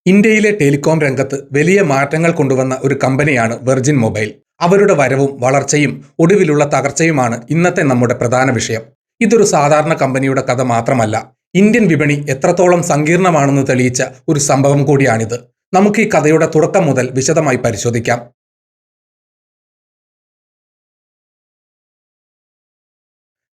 ഇന്ത്യയിലെ ടെലികോം രംഗത്ത് വലിയ മാറ്റങ്ങൾ കൊണ്ടുവന്ന ഒരു കമ്പനിയാണ് വെർജിൻ മൊബൈൽ. അവരുടെ വരവും വളർച്ചയും ഒടുവിലുള്ള തകർച്ചയുമാണ് ഇന്നത്തെ നമ്മുടെ പ്രധാന വിഷയം. ഇതൊരു സാധാരണ കമ്പനിയുടെ കഥ മാത്രമല്ല, ഇന്ത്യൻ വിപണി എത്രത്തോളം സങ്കീർണമാണെന്ന് തെളിയിച്ച ഒരു സംഭവം കൂടിയാണിത്. നമുക്ക് ഈ കഥയുടെ തുടക്കം മുതൽ വിശദമായി പരിശോധിക്കാം.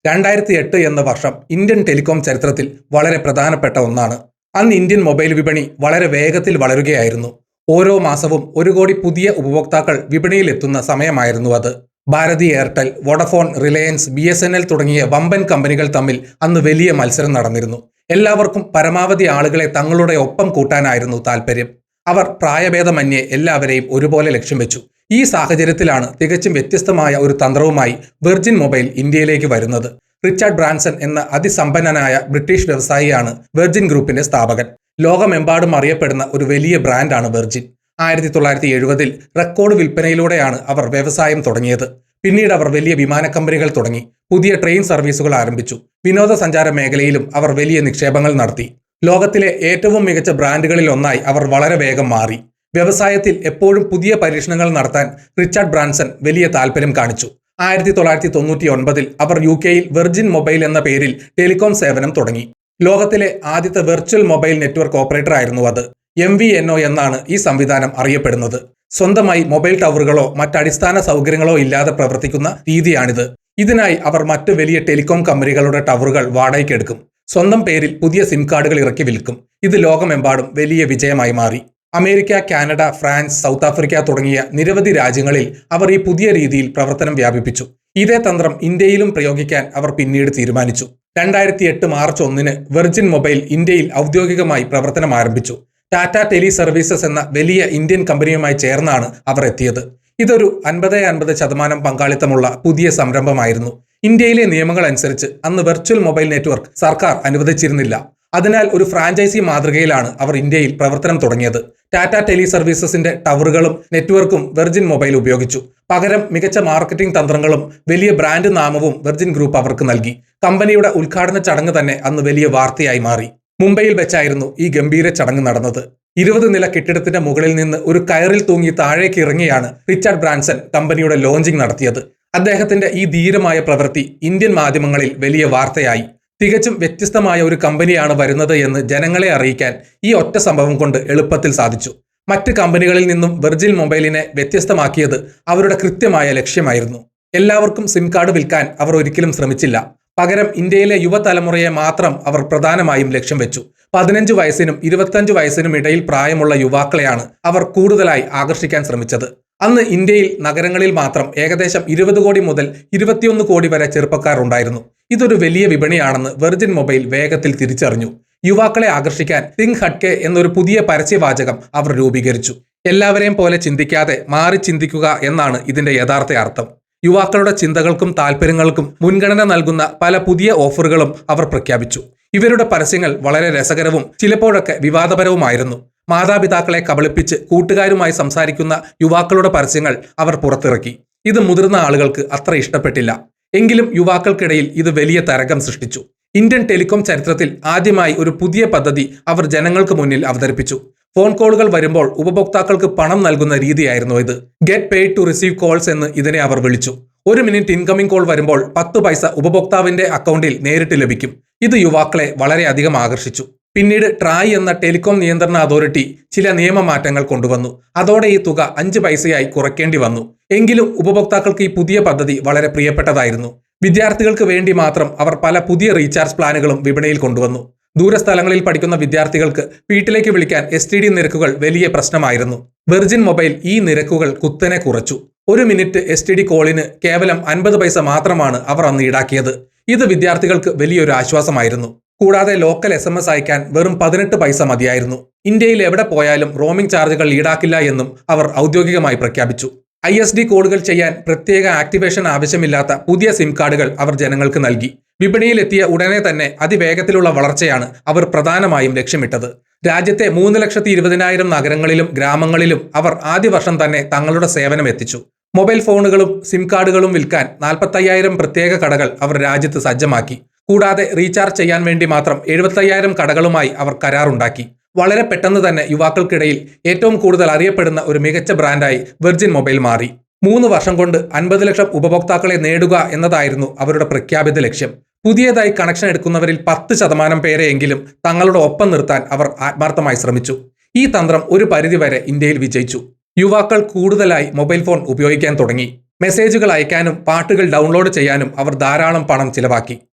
2008 എന്ന വർഷം ഇന്ത്യൻ ടെലികോം ചരിത്രത്തിൽ വളരെ പ്രധാനപ്പെട്ട ഒന്നാണ്. അന്ന് ഇന്ത്യൻ മൊബൈൽ വിപണി വളരെ വേഗത്തിൽ വളരുകയായിരുന്നു. ഓരോ മാസവും 1 കോടി പുതിയ ഉപഭോക്താക്കൾ വിപണിയിൽ എത്തുന്ന സമയമായിരുന്നു അത്. Bharti Airtel, Vodafone, Reliance, BSNL തുടങ്ങിയ വമ്പൻ കമ്പനികൾ തമ്മിൽ അന്ന് വലിയ മത്സരം നടന്നിരുന്നു. എല്ലാവർക്കും പരമാവധി ആളുകളെ തങ്ങളുടെ ഒപ്പം കൂട്ടാനായിരുന്നു താൽപ്പര്യം. അവർ പ്രായഭേദമന്യേ എല്ലാവരെയും ഒരുപോലെ ലക്ഷ്യം വെച്ചു. ഈ സാഹചര്യത്തിലാണ് തികച്ചും വ്യത്യസ്തമായ ഒരു തന്ത്രവുമായി വെർജിൻ മൊബൈൽ ഇന്ത്യയിലേക്ക് വരുന്നത്. റിച്ചാർഡ് ബ്രാൻസൺ എന്ന അതിസമ്പന്നനായ ബ്രിട്ടീഷ് വ്യവസായിയാണ് വെർജിൻ ഗ്രൂപ്പിന്റെ സ്ഥാപകൻ. ലോകമെമ്പാടും അറിയപ്പെടുന്ന ഒരു വലിയ ബ്രാൻഡാണ് വെർജിൻ. 1970-ൽ റെക്കോർഡ് വിൽപ്പനയിലൂടെയാണ് അവർ വ്യവസായം തുടങ്ങിയത്. പിന്നീട് അവർ വലിയ വിമാന കമ്പനികൾ തുടങ്ങി, പുതിയ ട്രെയിൻ സർവീസുകൾ ആരംഭിച്ചു. വിനോദസഞ്ചാര മേഖലയിലും അവർ വലിയ നിക്ഷേപങ്ങൾ നടത്തി. ലോകത്തിലെ ഏറ്റവും മികച്ച ബ്രാൻഡുകളിൽ ഒന്നായി അവർ വളരെ വേഗം മാറി. വ്യവസായത്തിൽ എപ്പോഴും പുതിയ പരീക്ഷണങ്ങൾ നടത്താൻ റിച്ചാർഡ് ബ്രാൻസൺ വലിയ താൽപ്പര്യം കാണിച്ചു. 1999-ൽ അവർ UK-യിൽ വെർജിൻ മൊബൈൽ എന്ന പേരിൽ ടെലികോം സേവനം തുടങ്ങി. ലോകത്തിലെ ആദ്യത്തെ വെർച്വൽ മൊബൈൽ നെറ്റ്വർക്ക് ഓപ്പറേറ്റർ ആയിരുന്നു അത്. MVNO എന്നാണ് ഈ സംവിധാനം അറിയപ്പെടുന്നത്. സ്വന്തമായി മൊബൈൽ ടവറുകളോ മറ്റടിസ്ഥാന സൗകര്യങ്ങളോ ഇല്ലാതെ പ്രവർത്തിക്കുന്ന രീതിയാണിത്. ഇതിനായി അവർ മറ്റു വലിയ ടെലികോം കമ്പനികളുടെ ടവറുകൾ വാടകയ്ക്കെടുക്കും. സ്വന്തം പേരിൽ പുതിയ സിം കാർഡുകൾ ഇറക്കി വിൽക്കും. ഇത് ലോകമെമ്പാടും വലിയ വിജയമായി മാറി. America, Canada, France, south Africa തുടങ്ങിയ നിരവധി രാജ്യങ്ങളിൽ അവർ ഈ പുതിയ രീതിയിൽ പ്രവർത്തനം വ്യാപിപ്പിച്ചു. ഇതേ തന്ത്രം ഇന്ത്യയിലും പ്രയോഗിക്കാൻ അവർ പിന്നീട് തീരുമാനിച്ചു. 2008 മാർച്ച് 1-ന് വെർജിൻ മൊബൈൽ ഇന്ത്യയിൽ ഔദ്യോഗികമായി പ്രവർത്തനം ആരംഭിച്ചു. ടാറ്റ ടെലി സർവീസസ് എന്ന വലിയ ഇന്ത്യൻ കമ്പനിയുമായി ചേർന്നാണ് അവർ എത്തിയത്. ഇതൊരു 50-50% പങ്കാളിത്തമുള്ള പുതിയ സംരംഭമായിരുന്നു. ഇന്ത്യയിലെ നിയമങ്ങൾ അനുസരിച്ച് അന്ന് വെർച്വൽ മൊബൈൽ നെറ്റ്വർക്ക് സർക്കാർ അനുവദിച്ചിരുന്നില്ല. അതിനാൽ ഒരു ഫ്രാഞ്ചൈസി മാതൃകയിലാണ് അവർ ഇന്ത്യയിൽ പ്രവർത്തനം തുടങ്ങിയത്. ടാറ്റ ടെലി സർവീസസിന്റെ ടവറുകളും നെറ്റ്വർക്കും വെർജിൻ മൊബൈൽ ഉപയോഗിച്ചു. പകരം മികച്ച മാർക്കറ്റിംഗ് തന്ത്രങ്ങളും വലിയ ബ്രാൻഡ് നാമവും വെർജിൻ ഗ്രൂപ്പ് അവർക്ക് നൽകി. കമ്പനിയുടെ ഉദ്ഘാടന ചടങ്ങ് തന്നെ അന്ന് വലിയ വാർത്തയായി മാറി. മുംബൈയിൽ വെച്ചായിരുന്നു ഈ ഗംഭീര ചടങ്ങ് നടന്നത്. 20 നില കെട്ടിടത്തിന്റെ മുകളിൽ നിന്ന് ഒരു കയറിൽ തൂങ്ങി താഴേക്ക് ഇറങ്ങിയാണ് റിച്ചാർഡ് ബ്രാൻസൺ കമ്പനിയുടെ ലോഞ്ചിങ് നടത്തിയത്. അദ്ദേഹത്തിന്റെ ഈ ധീരമായ പ്രവൃത്തി ഇന്ത്യൻ മാധ്യമങ്ങളിൽ വലിയ വാർത്തയായി. തികച്ചും വ്യത്യസ്തമായ ഒരു കമ്പനിയാണ് വരുന്നത് എന്ന് ജനങ്ങളെ അറിയിക്കാൻ ഈ ഒറ്റ സംഭവം കൊണ്ട് എളുപ്പത്തിൽ സാധിച്ചു. മറ്റ് കമ്പനികളിൽ നിന്നും വെർജിൻ മൊബൈലിനെ വ്യത്യസ്തമാക്കിയത് അവരുടെ കൃത്യമായ ലക്ഷ്യമായിരുന്നു. എല്ലാവർക്കും സിം കാർഡ് വിൽക്കാൻ അവർ ഒരിക്കലും ശ്രമിച്ചില്ല. പകരം ഇന്ത്യയിലെ യുവതലമുറയെ മാത്രം അവർ പ്രധാനമായും ലക്ഷ്യം വെച്ചു. 15 വയസ്സിനും 25 വയസ്സിനും ഇടയിൽ പ്രായമുള്ള യുവാക്കളെയാണ് അവർ കൂടുതലായി ആകർഷിക്കാൻ ശ്രമിച്ചത്. അന്ന് ഇന്ത്യയിൽ നഗരങ്ങളിൽ മാത്രം ഏകദേശം 20 കോടി മുതൽ 21 കോടി വരെ ചെറുപ്പക്കാർ ഉണ്ടായിരുന്നു. ഇതൊരു വലിയ വിപണിയാണെന്ന് വെർജിൻ മൊബൈൽ വേഗത്തിൽ തിരിച്ചറിഞ്ഞു. യുവാക്കളെ ആകർഷിക്കാൻ തിങ്ക് ഹട്കെ എന്നൊരു പുതിയ പരസ്യവാചകം അവർ രൂപീകരിച്ചു. എല്ലാവരെയും പോലെ ചിന്തിക്കാതെ മാറി ചിന്തിക്കുക എന്നാണ് ഇതിന്റെ യഥാർത്ഥ അർത്ഥം. യുവാക്കളുടെ ചിന്തകൾക്കും താല്പര്യങ്ങൾക്കും മുൻഗണന നൽകുന്ന പല പുതിയ ഓഫറുകളും അവർ പ്രഖ്യാപിച്ചു. ഇവരുടെ പരസ്യങ്ങൾ വളരെ രസകരവും ചിലപ്പോഴൊക്കെ വിവാദപരവുമായിരുന്നു. മാതാപിതാക്കളെ കബളിപ്പിച്ച് കൂട്ടുകാരുമായി സംസാരിക്കുന്ന യുവാക്കളുടെ പരസ്യങ്ങൾ അവർ പുറത്തിറക്കി. ഇത് മുതിർന്ന ആളുകൾക്ക് അത്ര ഇഷ്ടപ്പെട്ടില്ല. എങ്കിലും യുവാക്കൾക്കിടയിൽ ഇത് വലിയ തരംഗം സൃഷ്ടിച്ചു. ഇന്ത്യൻ ടെലികോം ചരിത്രത്തിൽ ആദ്യമായി ഒരു പുതിയ പദ്ധതി അവർ ജനങ്ങൾക്ക് മുന്നിൽ അവതരിപ്പിച്ചു. ഫോൺ കോളുകൾ വരുമ്പോൾ ഉപഭോക്താക്കൾക്ക് പണം നൽകുന്ന രീതിയായിരുന്നു ഇത്. Get paid to receive calls എന്ന് ഇതിനെ അവർ വിളിച്ചു. 1 മിനിറ്റ് ഇൻകമിംഗ് കോൾ വരുമ്പോൾ 10 പൈസ ഉപഭോക്താവിന്റെ അക്കൗണ്ടിൽ നേരിട്ട് ലഭിക്കും. ഇത് യുവാക്കളെ വളരെയധികം ആകർഷിച്ചു. പിന്നീട് ട്രായ് എന്ന ടെലികോം നിയന്ത്രണ അതോറിറ്റി ചില നിയമമാറ്റങ്ങൾ കൊണ്ടുവന്നു. അതോടെ ഈ തുക 5 പൈസയായി കുറയ്ക്കേണ്ടി വന്നു. എങ്കിലും ഉപഭോക്താക്കൾക്ക് ഈ പുതിയ പദ്ധതി വളരെ പ്രിയപ്പെട്ടതായിരുന്നു. വിദ്യാർത്ഥികൾക്ക് വേണ്ടി മാത്രം അവർ പല പുതിയ റീചാർജ് പ്ലാനുകളും വിപണിയിൽ കൊണ്ടുവന്നു. ദൂരസ്ഥലങ്ങളിൽ പഠിക്കുന്ന വിദ്യാർത്ഥികൾക്ക് വീട്ടിലേക്ക് വിളിക്കാൻ STD നിരക്കുകൾ വലിയ പ്രശ്നമായിരുന്നു. വെർജിൻ മൊബൈൽ ഈ നിരക്കുകൾ കുത്തനെ കുറച്ചു. 1 മിനിറ്റ് STD കോളിന് കേവലം 50 പൈസ മാത്രമാണ് അവർ അന്ന് ഈടാക്കിയത്. ഇത് വിദ്യാർത്ഥികൾക്ക് വലിയൊരു ആശ്വാസമായിരുന്നു. കൂടാതെ ലോക്കൽ SMS അയക്കാൻ വെറും 18 പൈസ മതിയായിരുന്നു. ഇന്ത്യയിൽ എവിടെ പോയാലും റോമിംഗ് ചാർജുകൾ ഈടാക്കില്ല എന്നും അവർ ഔദ്യോഗികമായി പ്രഖ്യാപിച്ചു. ISD കോഡുകൾ ചെയ്യാൻ പ്രത്യേക ആക്ടിവേഷൻ ആവശ്യമില്ലാത്ത പുതിയ സിം കാർഡുകൾ അവർ ജനങ്ങൾക്ക് നൽകി. വിപണിയിലെത്തിയ ഉടനെ തന്നെ അതിവേഗത്തിലുള്ള വളർച്ചയാണ് അവർ പ്രധാനമായും ലക്ഷ്യമിട്ടത്. രാജ്യത്തെ 3,20,000 നഗരങ്ങളിലും ഗ്രാമങ്ങളിലും അവർ ആദ്യ വർഷം തന്നെ തങ്ങളുടെ സേവനം എത്തിച്ചു. മൊബൈൽ ഫോണുകളും സിം കാർഡുകളും വിൽക്കാൻ 45,000 പ്രത്യേക കടകൾ അവർ രാജ്യത്ത് സജ്ജമാക്കി. കൂടാതെ റീചാർജ് ചെയ്യാൻ വേണ്ടി മാത്രം 75,000 കടകളുമായി അവർ കരാറുണ്ടാക്കി. വളരെ പെട്ടെന്ന് തന്നെ യുവാക്കൾക്കിടയിൽ ഏറ്റവും കൂടുതൽ അറിയപ്പെടുന്ന ഒരു മികച്ച ബ്രാൻഡായി വെർജിൻ മൊബൈൽ മാറി. 3 വർഷം കൊണ്ട് 50 ലക്ഷം ഉപഭോക്താക്കളെ നേടുക എന്നതായിരുന്നു അവരുടെ പ്രഖ്യാപിത ലക്ഷ്യം. പുതിയതായി കണക്ഷൻ എടുക്കുന്നവരിൽ 10% പേരെയെങ്കിലും തങ്ങളുടെ ഒപ്പം നിർത്താൻ അവർ ആത്മാർത്ഥമായി ശ്രമിച്ചു. ഈ തന്ത്രം ഒരു പരിധിവരെ ഇന്ത്യയിൽ വിജയിച്ചു. യുവാക്കൾ കൂടുതലായി മൊബൈൽ ഫോൺ ഉപയോഗിക്കാൻ തുടങ്ങി. മെസ്സേജുകൾ അയക്കാനും പാട്ടുകൾ ഡൗൺലോഡ് ചെയ്യാനും അവർ ധാരാളം പണം ചിലവാക്കി.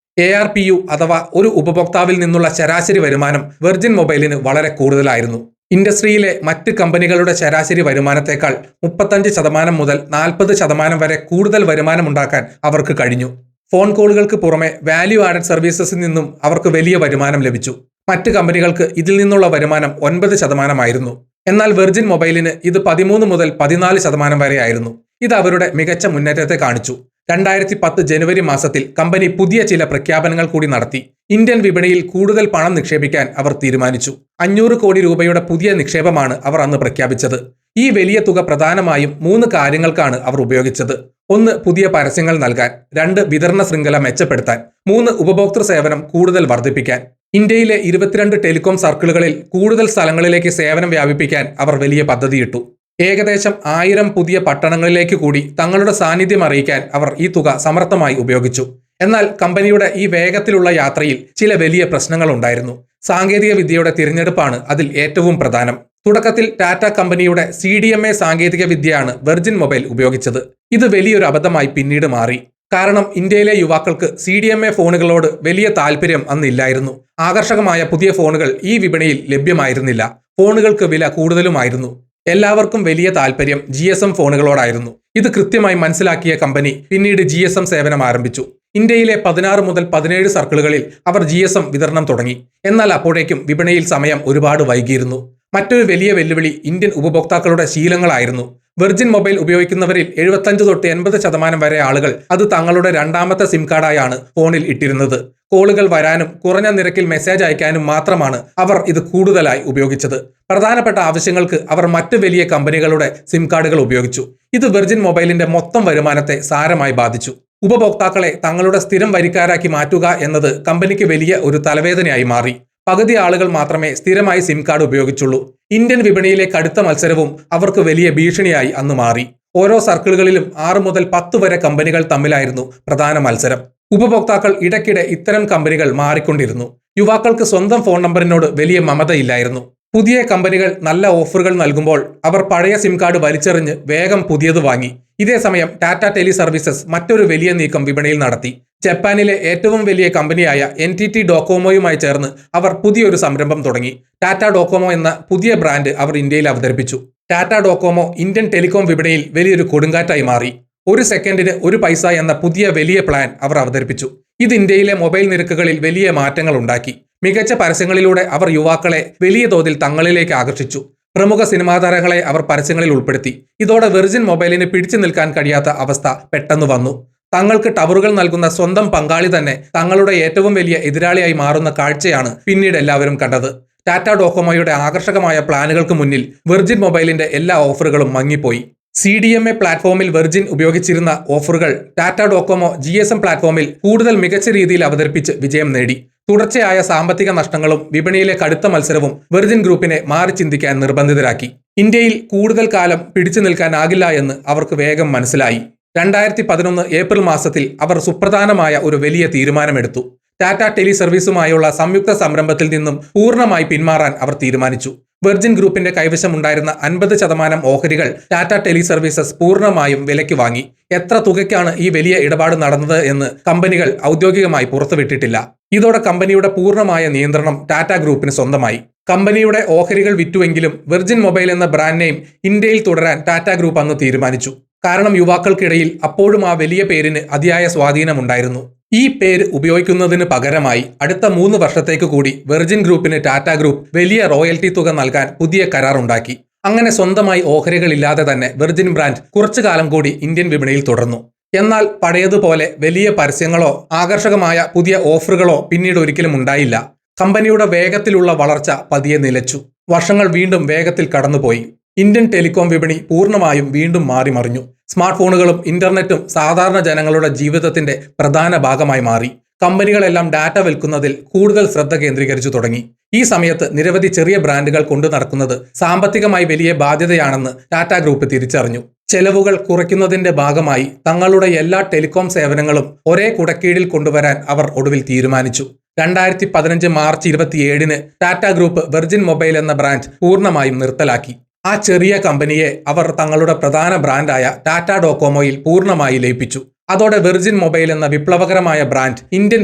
ARPU അഥവാ ഒരു ഉപഭോക്താവിൽ നിന്നുള്ള ശരാശരി വരുമാനം വെർജിൻ മൊബൈലിന് വളരെ കൂടുതലായിരുന്നു. ഇൻഡസ്ട്രിയിലെ മറ്റ് കമ്പനികളുടെ ശരാശരി വരുമാനത്തേക്കാൾ 35% മുതൽ 40% വരെ കൂടുതൽ വരുമാനമുണ്ടാക്കാൻ അവർക്ക് കഴിഞ്ഞു. ഫോൺ കോളുകൾക്ക് പുറമെ വാല്യൂ ആഡഡ് സർവീസസിൽ നിന്നും അവർക്ക് വലിയ വരുമാനം ലഭിച്ചു. മറ്റ് കമ്പനികൾക്ക് ഇതിൽ നിന്നുള്ള വരുമാനം 9% ആയിരുന്നു. എന്നാൽ വെർജിൻ മൊബൈലിന് ഇത് 13 മുതൽ 14% വരെ ആയിരുന്നു. ഇത് അവരുടെ മികച്ച മുന്നേറ്റത്തെ കാണിച്ചു. 2010 ജനുവരി മാസത്തിൽ കമ്പനി പുതിയ ചില പ്രഖ്യാപനങ്ങൾ കൂടി നടത്തി. ഇന്ത്യൻ വിപണിയിൽ കൂടുതൽ പണം നിക്ഷേപിക്കാൻ അവർ തീരുമാനിച്ചു. 500 കോടി രൂപയുടെ പുതിയ നിക്ഷേപമാണ് അവർ അന്ന് പ്രഖ്യാപിച്ചത്. ഈ വലിയ തുക പ്രധാനമായും 3 കാര്യങ്ങൾക്കാണ് അവർ ഉപയോഗിച്ചത്. 1. പുതിയ പരസ്യങ്ങൾ നൽകാൻ. 2. വിതരണ ശൃംഖല മെച്ചപ്പെടുത്താൻ. 3. ഉപഭോക്തൃ സേവനം കൂടുതൽ വർദ്ധിപ്പിക്കാൻ. ഇന്ത്യയിലെ 22 ടെലികോം സർക്കിളുകളിൽ കൂടുതൽ സ്ഥലങ്ങളിലേക്ക് സേവനം വ്യാപിപ്പിക്കാൻ അവർ വലിയ പദ്ധതിയിട്ടു. ഏകദേശം 1000 പുതിയ പട്ടണങ്ങളിലേക്ക് കൂടി തങ്ങളുടെ സാന്നിധ്യം അറിയിക്കാൻ അവർ ഈ തുക സമർത്ഥമായി ഉപയോഗിച്ചു. എന്നാൽ കമ്പനിയുടെ ഈ വേഗത്തിലുള്ള യാത്രയിൽ ചില വലിയ പ്രശ്നങ്ങൾ ഉണ്ടായിരുന്നു. സാങ്കേതിക വിദ്യയുടെ തിരഞ്ഞെടുപ്പാണ് അതിൽ ഏറ്റവും പ്രധാനം. തുടക്കത്തിൽ ടാറ്റ കമ്പനിയുടെ CDMA സാങ്കേതിക വിദ്യയാണ് വെർജിൻ മൊബൈൽ ഉപയോഗിച്ചത്. ഇത് വലിയൊരു അബദ്ധമായി പിന്നീട് മാറി. കാരണം ഇന്ത്യയിലെ യുവാക്കൾക്ക് CDMA ഫോണുകളോട് വലിയ താല്പര്യം അന്നില്ലായിരുന്നു. ആകർഷകമായ പുതിയ ഫോണുകൾ ഈ വിപണിയിൽ ലഭ്യമായിരുന്നില്ല. ഫോണുകൾക്ക് വില കൂടുതലുമായിരുന്നു. എല്ലാവർക്കും വലിയ താല്പര്യം GSM ഫോണുകളോടായിരുന്നു. ഇത് കൃത്യമായി മനസ്സിലാക്കിയ കമ്പനി പിന്നീട് GSM സേവനം ആരംഭിച്ചു. ഇന്ത്യയിലെ 16 മുതൽ 17 സർക്കിളുകളിൽ അവർ GSM വിതരണം തുടങ്ങി. എന്നാൽ അപ്പോഴേക്കും വിപണിയിൽ സമയം ഒരുപാട് വൈകിയിരുന്നു. മറ്റൊരു വലിയ വെല്ലുവിളി ഇന്ത്യൻ ഉപഭോക്താക്കളുടെ ശീലങ്ങളായിരുന്നു. വെർജിൻ മൊബൈൽ ഉപയോഗിക്കുന്നവരിൽ 75 തൊട്ട് 80% വരെ ആളുകൾ അത് തങ്ങളുടെ രണ്ടാമത്തെ സിം കാർഡായാണ് ഫോണിൽ ഇട്ടിരുന്നത്. കോളുകൾ വരാനും കുറഞ്ഞ നിരക്കിൽ മെസ്സേജ് അയക്കാനും മാത്രമാണ് അവർ ഇത് കൂടുതലായി ഉപയോഗിച്ചത്. പ്രധാനപ്പെട്ട ആവശ്യങ്ങൾക്ക് അവർ മറ്റ് വലിയ കമ്പനികളുടെ സിം കാർഡുകൾ ഉപയോഗിച്ചു. ഇത് വെർജിൻ മൊബൈലിന്റെ മൊത്തം വരുമാനത്തെ സാരമായി ബാധിച്ചു. ഉപഭോക്താക്കളെ തങ്ങളുടെ സ്ഥിരം വരിക്കാരാക്കി മാറ്റുക എന്നത് കമ്പനിക്ക് വലിയ ഒരു തലവേദനയായി മാറി. പകുതി ആളുകൾ മാത്രമേ സ്ഥിരമായി സിം കാർഡ് ഉപയോഗിച്ചുള്ളൂ. ഇന്ത്യൻ വിപണിയിലെ കടുത്ത മത്സരവും അവർക്ക് വലിയ ഭീഷണിയായി അന്ന് മാറി. ഓരോ സർക്കിളുകളിലും 6 മുതൽ 10 വരെ കമ്പനികൾ തമ്മിലായിരുന്നു പ്രധാന മത്സരം. ഉപഭോക്താക്കൾ ഇടയ്ക്കിടെ ഇത്തരം കമ്പനികൾ മാറിക്കൊണ്ടിരുന്നു. യുവാക്കൾക്ക് സ്വന്തം ഫോൺ നമ്പറിനോട് വലിയ മമതയില്ലായിരുന്നു. പുതിയ കമ്പനികൾ നല്ല ഓഫറുകൾ നൽകുമ്പോൾ അവർ പഴയ സിം കാർഡ് വലിച്ചെറിഞ്ഞ് വേഗം പുതിയത് വാങ്ങി. ഇതേസമയം ടാറ്റ ടെലി സർവീസസ് മറ്റൊരു വലിയ നീക്കം വിപണിയിൽ നടത്തി. ജപ്പാനിലെ ഏറ്റവും വലിയ കമ്പനിയായ NTT ഡോകോമോയുമായി ചേർന്ന് അവർ പുതിയൊരു സംരംഭം തുടങ്ങി. ടാറ്റ ഡോകോമോ എന്ന പുതിയ ബ്രാൻഡ് അവർ ഇന്ത്യയിൽ അവതരിപ്പിച്ചു. ടാറ്റ ഡോകോമോ ഇന്ത്യൻ ടെലികോം വിപണിയിൽ വലിയൊരു കൊടുങ്കാറ്റായി മാറി. 1 സെക്കൻഡിന് 1 പൈസ എന്ന പുതിയ വലിയ പ്ലാൻ അവർ അവതരിപ്പിച്ചു. ഇത് ഇന്ത്യയിലെ മൊബൈൽ നിരക്കുകളിൽ വലിയ മാറ്റങ്ങൾ ഉണ്ടാക്കി. മികച്ച പരസ്യങ്ങളിലൂടെ അവർ യുവാക്കളെ വലിയ തോതിൽ തങ്ങളിലേക്ക് ആകർഷിച്ചു. പ്രമുഖ സിനിമാ താരങ്ങളെ അവർ പരസ്യങ്ങളിൽ ഉൾപ്പെടുത്തി. ഇതോടെ വെർജിൻ മൊബൈലിന് പിടിച്ചു നിൽക്കാൻ കഴിയാത്ത അവസ്ഥ പെട്ടെന്ന് വന്നു. തങ്ങൾക്ക് ടവറുകൾ നൽകുന്ന സ്വന്തം പങ്കാളി തന്നെ തങ്ങളുടെ ഏറ്റവും വലിയ എതിരാളിയായി മാറുന്ന കാഴ്ചയാണ് പിന്നീട് എല്ലാവരും കണ്ടത്. ടാറ്റ ഡോകോമോയുടെ ആകർഷകമായ പ്ലാനുകൾക്ക് മുന്നിൽ വെർജിൻ മൊബൈലിന്റെ എല്ലാ ഓഫറുകളും മങ്ങിപ്പോയി. CDMA പ്ലാറ്റ്ഫോമിൽ വെർജിൻ ഉപയോഗിച്ചിരുന്ന ഓഫറുകൾ ടാറ്റ ഡോകോമോ GSM പ്ലാറ്റ്ഫോമിൽ കൂടുതൽ മികച്ച രീതിയിൽ അവതരിപ്പിച്ച് വിജയം നേടി. തുടർച്ചയായ സാമ്പത്തിക നഷ്ടങ്ങളും വിപണിയിലെ കടുത്ത മത്സരവും വെർജിൻ ഗ്രൂപ്പിനെ മാറി ചിന്തിക്കാൻ നിർബന്ധിതരാക്കി. ഇന്ത്യയിൽ കൂടുതൽ കാലം പിടിച്ചു നിൽക്കാനാകില്ല എന്ന് അവർക്ക് വേഗം മനസ്സിലായി. 2011 ഏപ്രിൽ മാസത്തിൽ അവർ സുപ്രധാനമായ ഒരു വലിയ തീരുമാനമെടുത്തു. ടാറ്റ ടെലി സർവീസുമായുള്ള സംയുക്ത സംരംഭത്തിൽ നിന്നും പൂർണ്ണമായി പിന്മാറാൻ അവർ തീരുമാനിച്ചു. വെർജിൻ ഗ്രൂപ്പിന്റെ കൈവശമുണ്ടായിരുന്ന 50% ഓഹരികൾ ടാറ്റ ടെലി സർവീസസ് പൂർണ്ണമായും വിലയ്ക്ക് വാങ്ങി. എത്ര തുകയ്ക്കാണ് ഈ വലിയ ഇടപാട് നടന്നത് എന്ന് കമ്പനികൾ ഔദ്യോഗികമായി പുറത്തുവിട്ടിട്ടില്ല. ഇതോടെ കമ്പനിയുടെ പൂർണ്ണമായ നിയന്ത്രണം ടാറ്റ ഗ്രൂപ്പിന് സ്വന്തമായി. കമ്പനിയുടെ ഓഹരികൾ വിറ്റുവെങ്കിലും വെർജിൻ മൊബൈൽ എന്ന ബ്രാൻഡ് നെയിം ഇന്ത്യയിൽ തുടരാൻ ടാറ്റ ഗ്രൂപ്പ് അന്ന് തീരുമാനിച്ചു. കാരണം യുവാക്കൾക്കിടയിൽ അപ്പോഴും ആ വലിയ പേരിന് അതിയായ സ്വാധീനമുണ്ടായിരുന്നു. ഈ പേര് ഉപയോഗിക്കുന്നതിന് പകരമായി അടുത്ത 3 വർഷത്തേക്ക് കൂടി വെർജിൻ ഗ്രൂപ്പിന് ടാറ്റ ഗ്രൂപ്പ് വലിയ റോയൽറ്റി തുക നൽകാൻ പുതിയ കരാർ ഉണ്ടാക്കി. അങ്ങനെ സ്വന്തമായി ഓഹരികളില്ലാതെ തന്നെ വെർജിൻ ബ്രാൻഡ് കുറച്ചു കാലം കൂടി ഇന്ത്യൻ വിപണിയിൽ തുടർന്നു. എന്നാൽ പഴയതുപോലെ വലിയ പരസ്യങ്ങളോ ആകർഷകമായ പുതിയ ഓഫറുകളോ പിന്നീട് ഒരിക്കലും ഉണ്ടായില്ല. കമ്പനിയുടെ വേഗത്തിലുള്ള വളർച്ച പതിയെ നിലച്ചു. വർഷങ്ങൾ വീണ്ടും വേഗത്തിൽ കടന്നുപോയി. ഇന്ത്യൻ ടെലികോം വിപണി പൂർണ്ണമായും വീണ്ടും മാറിമറിഞ്ഞു. സ്മാർട്ട് ഫോണുകളും ഇന്റർനെറ്റും സാധാരണ ജനങ്ങളുടെ ജീവിതത്തിന്റെ പ്രധാന ഭാഗമായി മാറി. കമ്പനികളെല്ലാം ഡാറ്റ വിൽക്കുന്നതിൽ കൂടുതൽ ശ്രദ്ധ കേന്ദ്രീകരിച്ചു തുടങ്ങി. ഈ സമയത്ത് നിരവധി ചെറിയ ബ്രാൻഡുകൾ കൊണ്ടു നടക്കുന്നത് സാമ്പത്തികമായി വലിയ ബാധ്യതയാണെന്ന് ടാറ്റ ഗ്രൂപ്പ് തിരിച്ചറിഞ്ഞു. ചെലവുകൾ കുറയ്ക്കുന്നതിന്റെ ഭാഗമായി തങ്ങളുടെ എല്ലാ ടെലികോം സേവനങ്ങളും ഒരേ കുടക്കീഴിൽ കൊണ്ടുവരാൻ അവർ ഒടുവിൽ തീരുമാനിച്ചു. 2015 മാർച്ച് 27-ന് ടാറ്റ ഗ്രൂപ്പ് വെർജിൻ മൊബൈൽ എന്ന ബ്രാൻഡ് പൂർണ്ണമായും നിർത്തലാക്കി. ആ ചെറിയ കമ്പനിയെ അവർ തങ്ങളുടെ പ്രധാന ബ്രാൻഡായ ടാറ്റ ഡോകോമോയിൽ പൂർണ്ണമായി ലയിപ്പിച്ചു. അതോടെ വെർജിൻ മൊബൈൽ എന്ന വിപ്ലവകരമായ ബ്രാൻഡ് ഇന്ത്യൻ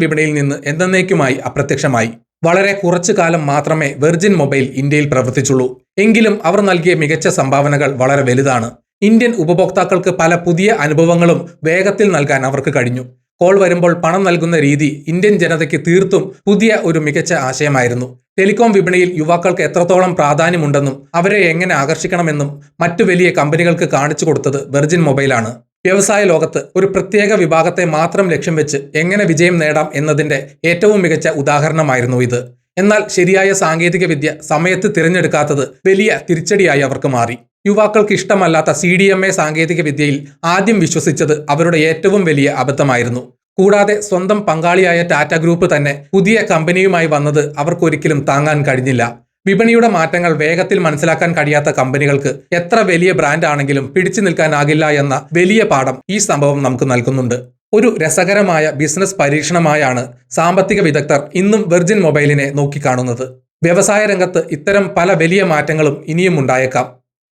വിപണിയിൽ നിന്ന് എന്നേക്കുമായി അപ്രത്യക്ഷമായി. വളരെ കുറച്ചു കാലം മാത്രമേ വെർജിൻ മൊബൈൽ ഇന്ത്യയിൽ പ്രവർത്തിച്ചുള്ളൂ. എങ്കിലും അവർ നൽകിയ മികച്ച സംഭാവനകൾ വളരെ വലുതാണ്. ഇന്ത്യൻ ഉപഭോക്താക്കൾക്ക് പല പുതിയ അനുഭവങ്ങളും വേഗത്തിൽ നൽകാൻ അവർക്ക് കഴിഞ്ഞു. കോൾ വരുമ്പോൾ പണം നൽകുന്ന രീതി ഇന്ത്യൻ ജനതയ്ക്ക് തീർത്തും പുതിയ ഒരു മികച്ച ആശയമായിരുന്നു. ടെലികോം വിപണിയിൽ യുവാക്കൾക്ക് എത്രത്തോളം പ്രാധാന്യമുണ്ടെന്നും അവരെ എങ്ങനെ ആകർഷിക്കണമെന്നും മറ്റു വലിയ കമ്പനികൾക്ക് കാണിച്ചു കൊടുത്തത് വെർജിൻ മൊബൈലാണ്. വ്യവസായ ലോകത്ത് ഒരു പ്രത്യേക വിഭാഗത്തെ മാത്രം ലക്ഷ്യം വെച്ച് എങ്ങനെ വിജയം നേടാം എന്നതിന്റെ ഏറ്റവും മികച്ച ഉദാഹരണമായിരുന്നു ഇത്. എന്നാൽ ശരിയായ സാങ്കേതിക വിദ്യ സമയത്ത് തിരഞ്ഞെടുക്കാത്തത് വലിയ തിരിച്ചടിയായി അവർക്ക് മാറി. യുവാക്കൾക്ക് ഇഷ്ടമല്ലാത്ത CDMA സാങ്കേതിക വിദ്യയിൽ ആദ്യം വിശ്വസിച്ചത് അവരുടെ ഏറ്റവും വലിയ അബദ്ധമായിരുന്നു. കൂടാതെ സ്വന്തം പങ്കാളിയായ ടാറ്റ ഗ്രൂപ്പ് തന്നെ പുതിയ കമ്പനിയുമായി വന്നത് അവർക്കൊരിക്കലും താങ്ങാൻ കഴിഞ്ഞില്ല. വിപണിയുടെ മാറ്റങ്ങൾ വേഗത്തിൽ മനസ്സിലാക്കാൻ കഴിയാത്ത കമ്പനികൾക്ക് എത്ര വലിയ ബ്രാൻഡ് ആണെങ്കിലും പിടിച്ചു നിൽക്കാനാകില്ല എന്ന വലിയ പാഠം ഈ സംഭവം നമുക്ക് നൽകുന്നുണ്ട്. ഒരു രസകരമായ ബിസിനസ് പരീക്ഷണമായാണ് സാമ്പത്തിക വിദഗ്ധർ ഇന്നും വെർജിൻ മൊബൈലിനെ നോക്കിക്കാണുന്നത്. വ്യവസായ രംഗത്ത് ഇത്തരം പല വലിയ മാറ്റങ്ങളും ഇനിയും ഉണ്ടായേക്കാം.